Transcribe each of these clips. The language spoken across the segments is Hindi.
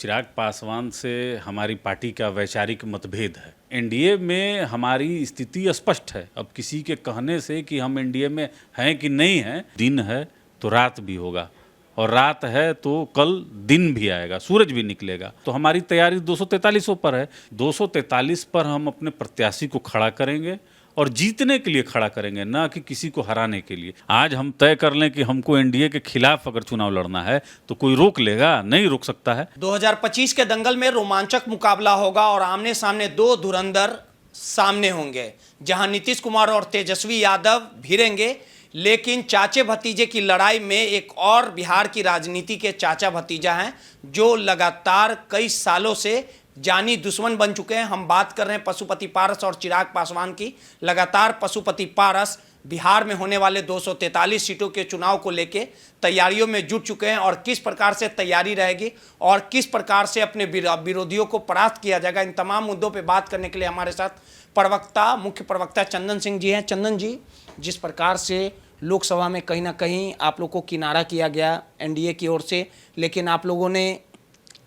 चिराग पासवान से हमारी पार्टी का वैचारिक मतभेद है। एनडीए में हमारी स्थिति स्पष्ट है। अब किसी के कहने से कि हम एनडीए में हैं कि नहीं हैं, दिन है तो रात भी होगा और रात है तो कल दिन भी आएगा, सूरज भी निकलेगा। तो हमारी तैयारी 243 पर है। 243 पर हम अपने प्रत्याशी को खड़ा करेंगे और जीतने के लिए खड़ा करेंगे, ना कि किसी को हराने के लिए। आज हम तय कर लें कि हमको एनडीए के खिलाफ अगर चुनाव लड़ना है तो कोई रोक लेगा? नहीं रोक सकता है। 2025 के दंगल में रोमांचक मुकाबला होगा और आमने सामने दो धुरंधर सामने होंगे, जहां नीतीश कुमार और तेजस्वी यादव भिड़ेंगे। लेकिन चाचे भतीजे की लड़ाई में एक और बिहार की राजनीति के चाचा भतीजा हैं जो लगातार कई सालों से जानी दुश्मन बन चुके हैं। हम बात कर रहे हैं पशुपति पारस और चिराग पासवान की। लगातार पशुपति पारस बिहार में होने वाले 243 सीटों के चुनाव को लेकर तैयारियों में जुट चुके हैं और किस प्रकार से तैयारी रहेगी और किस प्रकार से अपने विरोधियों को परास्त किया जाएगा, इन तमाम मुद्दों पर बात करने के लिए हमारे साथ मुख्य प्रवक्ता चंदन सिंह जी हैं। चंदन जी, जिस प्रकार से लोकसभा में कहीं ना कहीं आप लोगों को किनारा किया गया एनडीए की ओर से, लेकिन आप लोगों ने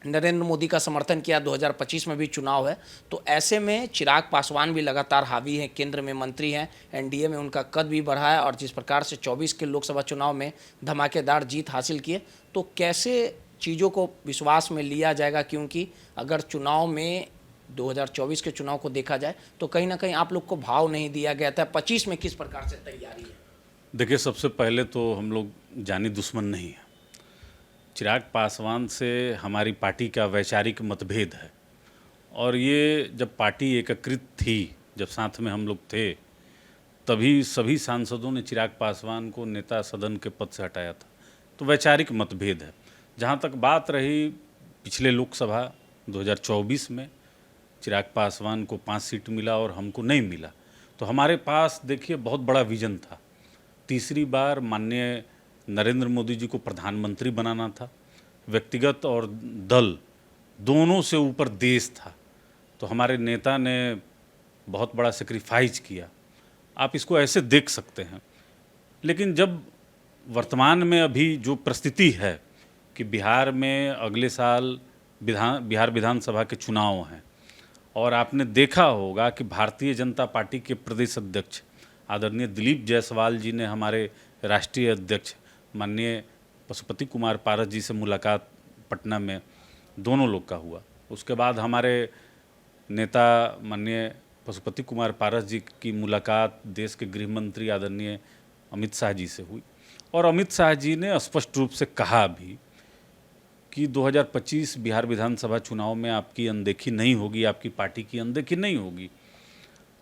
नरेंद्र मोदी का समर्थन किया, 2025 में भी चुनाव है, तो ऐसे में चिराग पासवान भी लगातार हावी हैं, केंद्र में मंत्री हैं, एनडीए में उनका कद भी बढ़ा है और जिस प्रकार से 24 के लोकसभा चुनाव में धमाकेदार जीत हासिल किए, तो कैसे चीज़ों को विश्वास में लिया जाएगा? क्योंकि अगर चुनाव में 2024 के चुनाव को देखा जाए तो कहीं ना कहीं आप लोग को भाव नहीं दिया गया था। 25 में किस प्रकार से तैयारी है? देखिए, सबसे पहले तो हम लोग जानी दुश्मन नहीं है। चिराग पासवान से हमारी पार्टी का वैचारिक मतभेद है और ये जब पार्टी एकत्रित थी, जब साथ में हम लोग थे, तभी सभी सांसदों ने चिराग पासवान को नेता सदन के पद से हटाया था। तो वैचारिक मतभेद है। जहाँ तक बात रही पिछले लोकसभा 2024 में चिराग पासवान को 5 सीट मिला और हमको नहीं मिला, तो हमारे पास देखिए बहुत बड़ा विजन था। तीसरी बार माननीय नरेंद्र मोदी जी को प्रधानमंत्री बनाना था। व्यक्तिगत और दल दोनों से ऊपर देश था। तो हमारे नेता ने बहुत बड़ा सेक्रीफाइस किया। आप इसको ऐसे देख सकते हैं। लेकिन जब वर्तमान में अभी जो परिस्थिति है कि बिहार में अगले साल बिहार विधानसभा के चुनाव हैं और आपने देखा होगा कि भारतीय जनता पार्टी के प्रदेश अध्यक्ष आदरणीय दिलीप जायसवाल जी ने हमारे राष्ट्रीय अध्यक्ष माननीय पशुपति कुमार पारस जी से मुलाकात पटना में दोनों लोग का हुआ। उसके बाद हमारे नेता माननीय पशुपति कुमार पारस जी की मुलाकात देश के गृह मंत्री आदरणीय अमित शाह जी से हुई और अमित शाह जी ने स्पष्ट रूप से कहा भी कि 2025 बिहार विधानसभा चुनाव में आपकी अनदेखी नहीं होगी, आपकी पार्टी की अनदेखी नहीं होगी।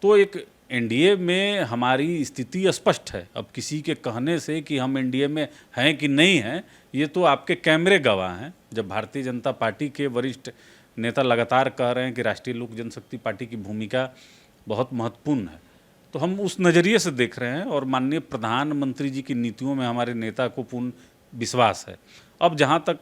तो एक एनडीए में हमारी स्थिति स्पष्ट है। अब किसी के कहने से कि हम एनडीए में हैं कि नहीं हैं, ये तो आपके कैमरे गवाह हैं। जब भारतीय जनता पार्टी के वरिष्ठ नेता लगातार कह रहे हैं कि राष्ट्रीय लोक जनशक्ति पार्टी की भूमिका बहुत महत्वपूर्ण है, तो हम उस नज़रिए से देख रहे हैं और माननीय प्रधानमंत्री जी की नीतियों में हमारे नेता को पूर्ण विश्वास है। अब जहाँ तक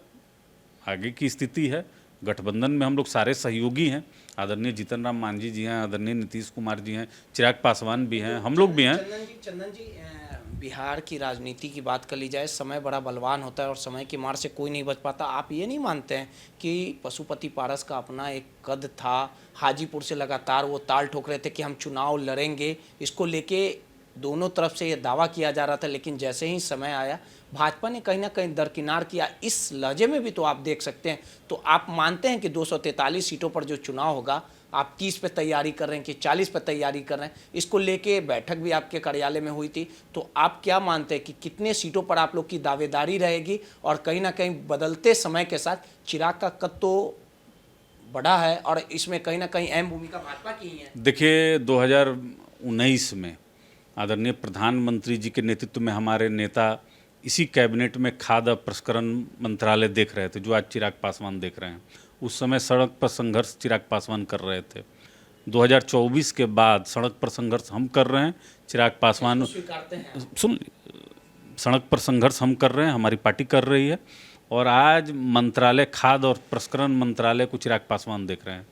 आगे की स्थिति है, गठबंधन में हम लोग सारे सहयोगी हैं। आदरणीय जीतन राम मांझी जी हैं, आदरणीय नीतीश कुमार जी हैं, चिराग पासवान भी हैं, हम लोग भी हैं। चंदन जी, बिहार की राजनीति की बात कर ली जाए, समय बड़ा बलवान होता है और समय की मार से कोई नहीं बच पाता। आप ये नहीं मानते हैं कि पशुपति पारस का अपना एक कद था, हाजीपुर से लगातार वो ताल ठोक रहे थे कि हम चुनाव लड़ेंगे, इसको लेके दोनों तरफ से ये दावा किया जा रहा था, लेकिन जैसे ही समय आया भाजपा ने कहीं ना कहीं दरकिनार किया। इस लहजे में भी तो आप देख सकते हैं। तो आप मानते हैं कि 243 सीटों पर जो चुनाव होगा, आप 30 पे तैयारी कर रहे हैं कि 40 पे तैयारी कर रहे हैं? इसको लेके बैठक भी आपके कार्यालय में हुई थी, तो आप क्या मानते हैं कि कितने सीटों पर आप लोग की दावेदारी रहेगी? और कहीं ना कहीं बदलते समय के साथ चिराग का कद तो बड़ा है और इसमें कहीं ना कहीं अहम भूमिका भाजपा की ही है। देखिए, 2019 में आदरणीय प्रधानमंत्री जी के नेतृत्व में हमारे नेता इसी कैबिनेट में खाद्य प्रसंस्करण मंत्रालय देख रहे थे, जो आज चिराग पासवान देख रहे हैं। उस समय सड़क पर संघर्ष चिराग पासवान कर रहे थे। 2024 के बाद सड़क पर संघर्ष हम कर रहे हैं, चिराग पासवान सुन, सड़क पर संघर्ष हम कर रहे हैं, हमारी पार्टी कर रही है और आज मंत्रालय खाद्य और प्रसंस्करण मंत्रालय को चिराग पासवान देख रहे हैं।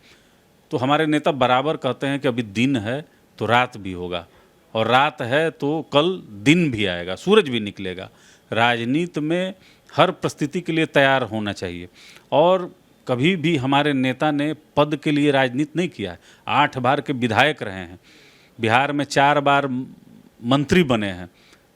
तो हमारे नेता बराबर कहते हैं कि अभी दिन है तो रात भी होगा और रात है तो कल दिन भी आएगा, सूरज भी निकलेगा। राजनीति में हर परिस्थिति के लिए तैयार होना चाहिए और कभी भी हमारे नेता ने पद के लिए राजनीति नहीं किया है। 8 बार के विधायक रहे हैं, बिहार में 4 बार मंत्री बने हैं,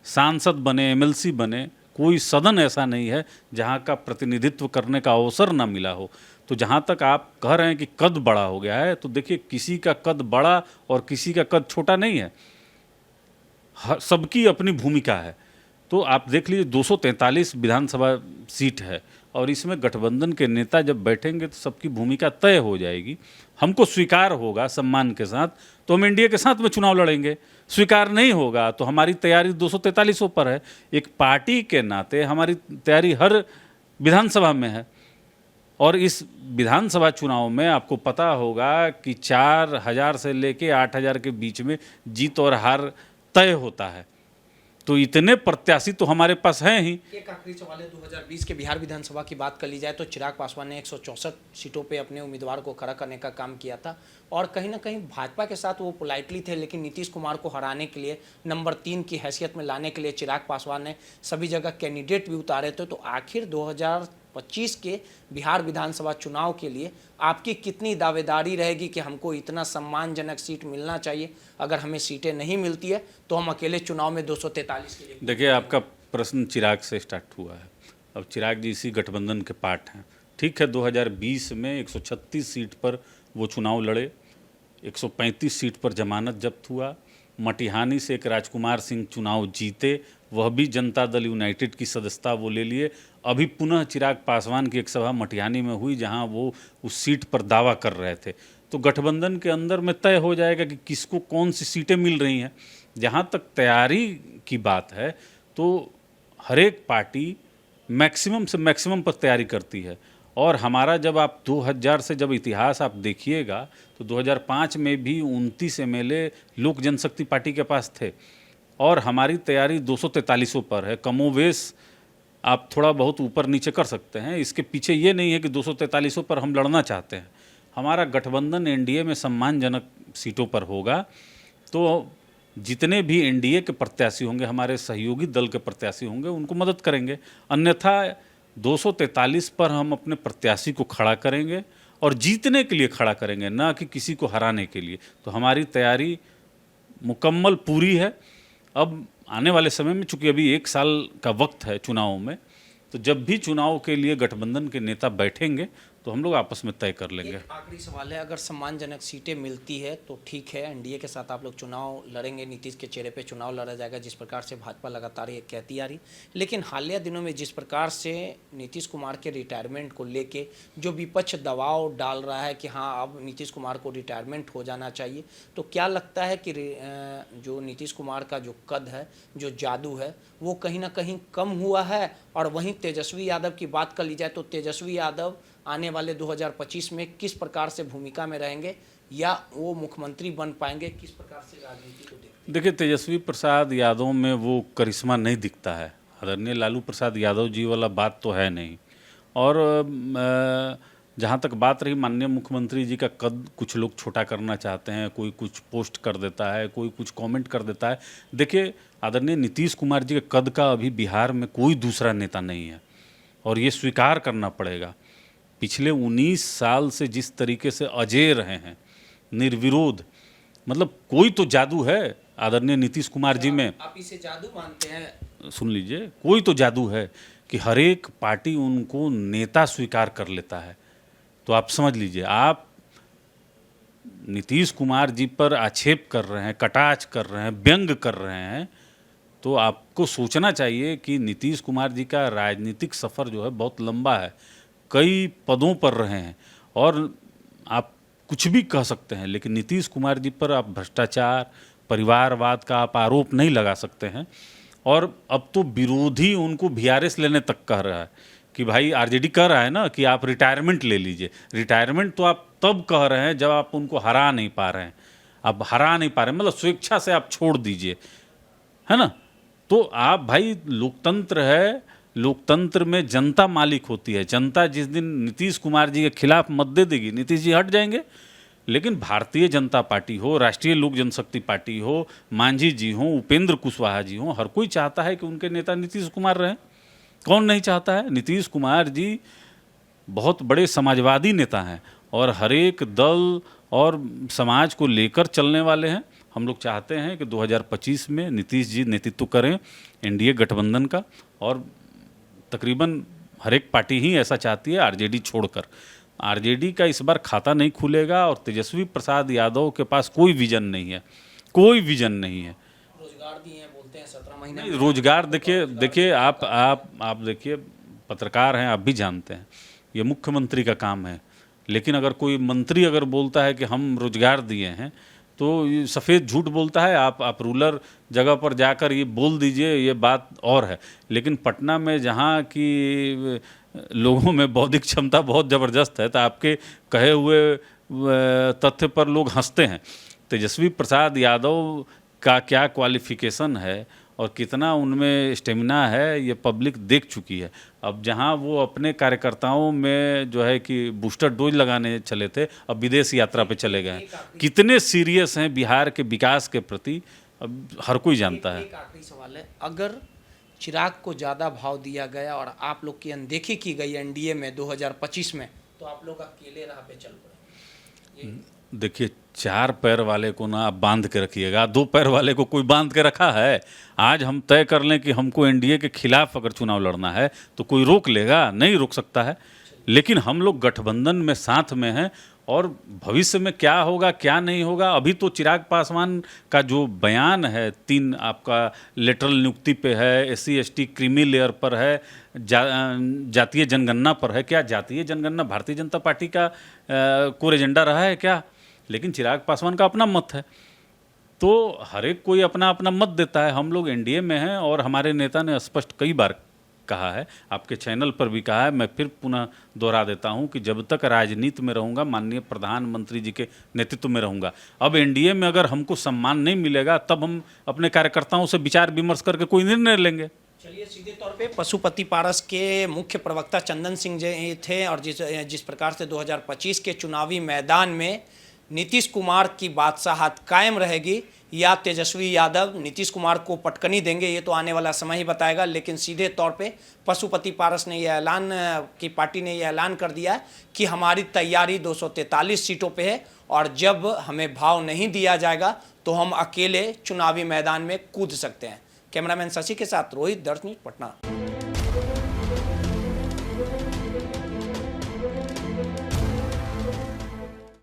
सांसद बने, एमएलसी बने। कोई सदन ऐसा नहीं है जहाँ का प्रतिनिधित्व करने का अवसर ना मिला हो। तो जहाँ तक आप कह रहे हैं कि कद बड़ा हो गया है, तो देखिए किसी का कद बड़ा और किसी का कद छोटा नहीं है, सबकी अपनी भूमिका है। तो आप देख लीजिए 243 विधानसभा सीट है और इसमें गठबंधन के नेता जब बैठेंगे तो सबकी भूमिका तय हो जाएगी। हमको स्वीकार होगा सम्मान के साथ तो हम एनडीए के साथ में चुनाव लड़ेंगे, स्वीकार नहीं होगा तो हमारी तैयारी 243 पर है। एक पार्टी के नाते हमारी तैयारी हर विधानसभा में है। और इस विधानसभा चुनाव में आपको पता होगा कि 4000 से लेके 8000 के बीच में जीत और हार तय होता है। तो इतने प्रत्याशी तो हमारे पास हैं ही। एक आखिरी सवाल है, 2020 के बिहार विधानसभा की बात कर ली जाए तो चिराग पासवान ने 164 सीटों पे अपने उम्मीदवार को खड़ा करने का काम किया था और कहीं ना कहीं भाजपा के साथ वो पोलाइटली थे, लेकिन नीतीश कुमार को हराने के लिए, नंबर 3 की हैसियत में लाने के लिए चिराग पासवान ने सभी जगह कैंडिडेट भी उतारे थे। तो आखिर 2025 के बिहार विधानसभा चुनाव के लिए आपकी कितनी दावेदारी रहेगी कि हमको इतना सम्मानजनक सीट मिलना चाहिए, अगर हमें सीटें नहीं मिलती है तो हम अकेले चुनाव में 243 के लिए? देखिए, आपका प्रश्न चिराग से स्टार्ट हुआ है। अब चिराग जी इसी गठबंधन के पार्ट हैं। ठीक है, 2020 में 136 सीट पर वो चुनाव लड़े, 135 सीट पर जमानत जब्त हुआ, मटिहानी से एक राजकुमार सिंह चुनाव जीते, वह भी जनता दल यूनाइटेड की सदस्यता वो ले लिए। अभी पुनः चिराग पासवान की एक सभा मटिहानी में हुई जहां वो उस सीट पर दावा कर रहे थे। तो गठबंधन के अंदर में तय हो जाएगा कि किसको कौन सी सीटें मिल रही हैं। जहां तक तैयारी की बात है तो हर एक पार्टी मैक्सिमम से मैक्सिमम पर तैयारी करती है। और हमारा जब आप 2000 से जब इतिहास आप देखिएगा तो 2005 में भी 29 एमएलए लोक जनशक्ति पार्टी के पास थे और हमारी तैयारी 243 पर है। कमोवेश आप थोड़ा बहुत ऊपर नीचे कर सकते हैं, इसके पीछे ये नहीं है कि 243 पर हम लड़ना चाहते हैं। हमारा गठबंधन एनडीए में सम्मानजनक सीटों पर होगा। तो जितने भी एनडीए के प्रत्याशी होंगे, हमारे सहयोगी दल के प्रत्याशी होंगे, उनको मदद करेंगे। अन्यथा 243 पर हम अपने प्रत्याशी को खड़ा करेंगे और जीतने के लिए खड़ा करेंगे, ना कि किसी को हराने के लिए। तो हमारी तैयारी मुकम्मल पूरी है। अब आने वाले समय में चूंकि अभी 1 साल का वक्त है चुनाव में, तो जब भी चुनाव के लिए गठबंधन के नेता बैठेंगे तो हम लोग आपस में तय कर लेंगे। आखिरी सवाल है, अगर सम्मानजनक सीटें मिलती है तो ठीक है, एनडीए के साथ आप लोग चुनाव लड़ेंगे, नीतीश के चेहरे पे चुनाव लड़ा जाएगा, जिस प्रकार से भाजपा लगातार ये कहती आ रही। लेकिन हालिया दिनों में जिस प्रकार से नीतीश कुमार के रिटायरमेंट को लेके जो विपक्ष दबाव डाल रहा है कि हाँ अब नीतीश कुमार को रिटायरमेंट हो जाना चाहिए, तो क्या लगता है कि जो नीतीश कुमार का जो कद है, जो जादू है, वो कहीं ना कहीं कम हुआ है? और वहीं तेजस्वी यादव की बात कर ली जाए तो तेजस्वी यादव आने वाले 2025 में किस प्रकार से भूमिका में रहेंगे या वो मुख्यमंत्री बन पाएंगे, किस प्रकार से राजनीति को देखते हैं? देखिए, तेजस्वी प्रसाद यादव में वो करिश्मा नहीं दिखता है। आदरणीय लालू प्रसाद यादव जी वाला बात तो है नहीं। और जहाँ तक बात रही माननीय मुख्यमंत्री जी का कद, कुछ लोग छोटा करना चाहते हैं, कोई कुछ पोस्ट कर देता है, कोई कुछ कमेंट कर देता है। देखिए, आदरणीय नीतीश कुमार जी के कद का अभी बिहार में कोई दूसरा नेता नहीं है और ये स्वीकार करना पड़ेगा। पिछले 19 साल से जिस तरीके से अजेय रहे हैं, निर्विरोध, मतलब कोई तो जादू है आदरणीय नीतीश कुमार जी में। आप इसे जादू मानते हैं? सुन लीजिए, कोई तो जादू है कि हर एक पार्टी उनको नेता स्वीकार कर लेता है। तो आप समझ लीजिए, आप नीतीश कुमार जी पर आक्षेप कर रहे हैं, कटाक्ष कर रहे हैं, व्यंग कर रहे हैं, तो आपको सोचना चाहिए कि नीतीश कुमार जी का राजनीतिक सफ़र जो है बहुत लंबा है, कई पदों पर रहे हैं और आप कुछ भी कह सकते हैं, लेकिन नीतीश कुमार जी पर आप भ्रष्टाचार, परिवारवाद का आप आरोप नहीं लगा सकते हैं। और अब तो विरोधी उनको वीआरएस लेने तक कह रहा है कि भाई आरजेडी कह रहा है ना कि आप रिटायरमेंट ले लीजिए। रिटायरमेंट तो आप तब कह रहे हैं जब आप उनको हरा नहीं पा रहे हैं। अब हरा नहीं पा रहे हैं मतलब स्वेच्छा से आप छोड़ दीजिए, है ना। तो आप भाई, लोकतंत्र है, लोकतंत्र में जनता मालिक होती है। जनता जिस दिन नीतीश कुमार जी के खिलाफ मत दे देगी, नीतीश जी हट जाएंगे। लेकिन भारतीय जनता पार्टी हो, राष्ट्रीय लोक जनशक्ति पार्टी हो, मांझी जी हो, उपेंद्र कुशवाहा जी हो, हर कोई चाहता है कि उनके नेता नीतीश कुमार रहें। कौन नहीं चाहता है? नीतीश कुमार जी बहुत बड़े समाजवादी नेता हैं और हर एक दल और समाज को लेकर चलने वाले हैं। हम लोग चाहते हैं कि 2025 में नीतीश जी नेतृत्व करें एनडीए गठबंधन का, और तकरीबन हर एक पार्टी ही ऐसा चाहती है आरजेडी छोड़कर। आरजेडी का इस बार खाता नहीं खुलेगा और तेजस्वी प्रसाद यादव के पास कोई विजन नहीं है, कोई विजन नहीं है। रोजगार दिए बोलते हैं 17 महीने नहीं, रोजगार देखिए आप देखिए, पत्रकार हैं, आप भी जानते हैं ये मुख्यमंत्री का काम है। लेकिन अगर कोई मंत्री अगर बोलता है कि हम रोजगार दिए हैं तो ये सफ़ेद झूठ बोलता है। आप रूरल जगह पर जाकर ये बोल दीजिए, ये बात और है। लेकिन पटना में जहाँ की लोगों में बौद्धिक क्षमता बहुत ज़बरदस्त है, तो आपके कहे हुए तथ्य पर लोग हंसते हैं। तेजस्वी प्रसाद यादव का क्या क्वालिफिकेशन है और कितना उनमें स्टेमिना है, ये पब्लिक देख चुकी है। अब जहां वो अपने कार्यकर्ताओं में जो है कि बूस्टर डोज लगाने चले थे, अब विदेश यात्रा पे चले गए। कितने सीरियस हैं बिहार के विकास के प्रति, अब हर कोई जानता है। एक आखिरी सवाल है, अगर चिराग को ज़्यादा भाव दिया गया और आप लोग की अनदेखी की गई एनडीए में 2025 में, तो आप लोग अकेले राह पे चल पड़े। देखिए, 4 पैर वाले को ना आप बांध के रखिएगा, 2 पैर वाले को कोई बांध के रखा है? आज हम तय कर लें कि हमको एनडीए के खिलाफ अगर चुनाव लड़ना है तो कोई रोक लेगा? नहीं रोक सकता है। लेकिन हम लोग गठबंधन में साथ में हैं, और भविष्य में क्या होगा क्या नहीं होगा, अभी तो चिराग पासवान का जो बयान है 3 आपका लेटरल नियुक्ति पे है, SC ST क्रीमी लेयर पर है, जातीय जनगणना पर है। क्या जातीय जनगणना भारतीय जनता पार्टी का कोर एजेंडा रहा है क्या? लेकिन चिराग पासवान का अपना मत है, तो हर एक कोई अपना अपना मत देता है। हम लोग एनडीए में हैं और हमारे नेता ने स्पष्ट कई बार कहा है, आपके चैनल पर भी कहा है, मैं फिर पुनः दोहरा देता हूं कि जब तक राजनीति में रहूंगा, माननीय प्रधानमंत्री जी के नेतृत्व में रहूंगा। अब एनडीए में अगर हमको सम्मान नहीं मिलेगा, तब हम अपने कार्यकर्ताओं से विचार विमर्श करके कोई निर्णय लेंगे। चलिए, सीधे तौर पे पशुपति पारस के मुख्य प्रवक्ता चंदन सिंह जी थे, और जिस प्रकार से 2025 के चुनावी मैदान में नीतीश कुमार की बादशाहत कायम रहेगी या तेजस्वी यादव नीतीश कुमार को पटकनी देंगे, ये तो आने वाला समय ही बताएगा। लेकिन सीधे तौर पे पशुपति पारस ने यह ऐलान की पार्टी ने यह ऐलान कर दिया कि हमारी तैयारी 243 सीटों पे है, और जब हमें भाव नहीं दिया जाएगा तो हम अकेले चुनावी मैदान में कूद सकते हैं। कैमरामैन शशि के साथ रोहित, दर्श न्यूज़, पटना।